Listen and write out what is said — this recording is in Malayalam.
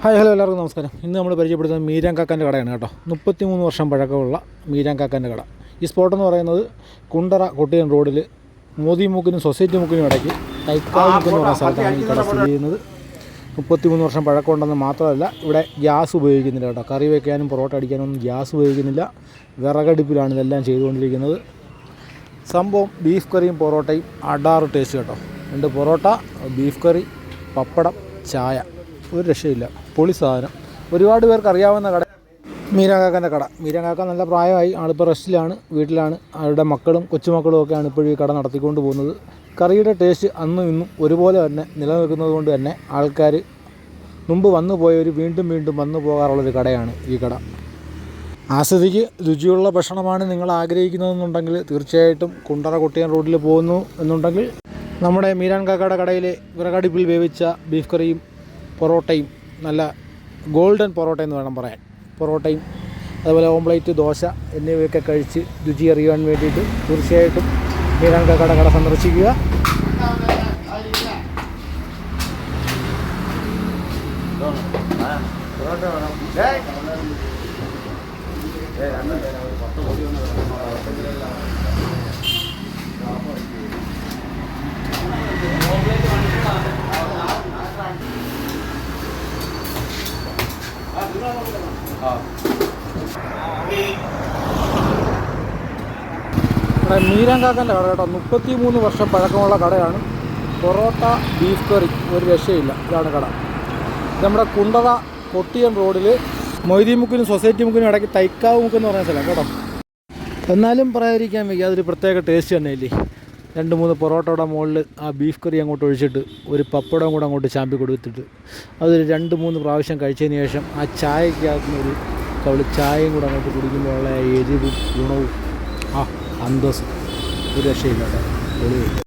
ഹായ് ഹലോ എല്ലാവർക്കും നമസ്കാരം. ഇന്ന് നമ്മൾ പരിചയപ്പെടുത്തുന്നത് മീരാൻ കാക്കാൻ്റെ കടയാണ് കേട്ടോ. 33 വർഷം പഴക്കമുള്ള മീരാൻ കാക്കാൻ്റെ കട. ഈ സ്പോട്ടെന്ന് പറയുന്നത് കുണ്ടറ കൊട്ടിയം റോഡിൽ മോദി മൂക്കിനും സൊസൈറ്റി മൂക്കിനും ഇടയ്ക്ക് തൈക്കാവ് മുക്കെന്ന് പറയുന്ന സ്ഥലത്താണ് ഈ കട സ്ഥിതി ചെയ്യുന്നത്. 33 വർഷം പഴക്കമുണ്ടെന്ന് മാത്രമല്ല ഇവിടെ ഗ്യാസ് ഉപയോഗിക്കുന്നില്ല കേട്ടോ. കറി വയ്ക്കാനും പൊറോട്ട അടിക്കാനൊന്നും ഗ്യാസ് ഉപയോഗിക്കുന്നില്ല. വിറകടുപ്പിലാണ് ഇതെല്ലാം ചെയ്തുകൊണ്ടിരിക്കുന്നത്. സംഭവം ബീഫ് കറിയും പൊറോട്ടയും അടാറ് ടേസ്റ്റ് കേട്ടോ. 2 പൊറോട്ട, ബീഫ് കറി, പപ്പടം, ചായ, ഒരു രക്ഷയില്ല. പൊളി സാധനം. ഒരുപാട് പേർക്ക് അറിയാവുന്ന കട മീരാൻ കാക്കാൻ്റെ കട. മീരാൻ കാക്ക നല്ല പ്രായമായി, ആളിപ്പോൾ റെസ്റ്റിലാണ്, വീട്ടിലാണ്. അവരുടെ മക്കളും കൊച്ചുമക്കളും ഒക്കെയാണ് ഇപ്പോഴും ഈ കട നടത്തിക്കൊണ്ട് പോകുന്നത്. കറിയുടെ ടേസ്റ്റ് അന്നും ഇന്നും ഒരുപോലെ തന്നെ നിലനിൽക്കുന്നത് കൊണ്ട് തന്നെ ആൾക്കാർ മുമ്പ് വന്നു പോയവർ വീണ്ടും വീണ്ടും വന്നു പോകാറുള്ളൊരു കടയാണ് ഈ കട. ആസ്വദിക്ക് രുചിയുള്ള ഭക്ഷണമാണ് നിങ്ങൾ ആഗ്രഹിക്കുന്നതെന്നുണ്ടെങ്കിൽ തീർച്ചയായിട്ടും കുണ്ടറ കൊട്ടിയം റോഡിൽ പോകുന്നു എന്നുണ്ടെങ്കിൽ നമ്മുടെ മീരാൻ കാക്കയുടെ കടയിലെ വിറകടുപ്പിൽ വേവിച്ച ബീഫ് കറിയും പൊറോട്ടയും, നല്ല ഗോൾഡൻ പൊറോട്ട എന്ന് വേണം പറയാൻ, പൊറോട്ടയും അതുപോലെ ഓംപ്ലേറ്റ്, ദോശ എന്നിവയൊക്കെ കഴിച്ച് രുചി അറിയാൻ വേണ്ടിയിട്ട് തീർച്ചയായിട്ടും മീരാൻ കാക്കയുടെ കട സന്ദർശിക്കുക. ഇവിടെ മീരാൻ കാക്കൻ്റെ കട കേട്ടോ. 33 വർഷം പഴക്കമുള്ള കടയാണ്. പൊറോട്ട, ബീഫ് കറി ഒരു രക്ഷയില്ല. ഇതാണ് കട. നമ്മുടെ കുണ്ടറ കൊട്ടിയം റോഡിൽ മൊയ്തി മുക്കിനും സൊസൈറ്റി മുക്കിനും ഇടയ്ക്ക് തൈക്കാവ് മുക്കെന്ന് പറയുന്ന സ്ഥലം കേട്ടോ. എന്നാലും പറയാതിരിക്കാൻ വയ്യ, അതൊരു പ്രത്യേക ടേസ്റ്റ് തന്നെയല്ലേ. 2-3 പൊറോട്ടയുടെ മുകളിൽ ആ ബീഫ് കറി അങ്ങോട്ട് ഒഴിച്ചിട്ട് ഒരു പപ്പടം കൂടെ അങ്ങോട്ട് ചാമ്പി കൊടുത്തിട്ട് അതൊരു 2-3 പ്രാവശ്യം കഴിച്ചതിന് ശേഷം ആ ചായക്കകത്തുനിന്നൊരു കവളി ചായയും കൂടെ അങ്ങോട്ട് കുടിക്കുമ്പോഴുള്ള എരിവും ഗുണവും അന്തസ്സും ഒരു രക്ഷയില്ലാതെ പൊളിയായി.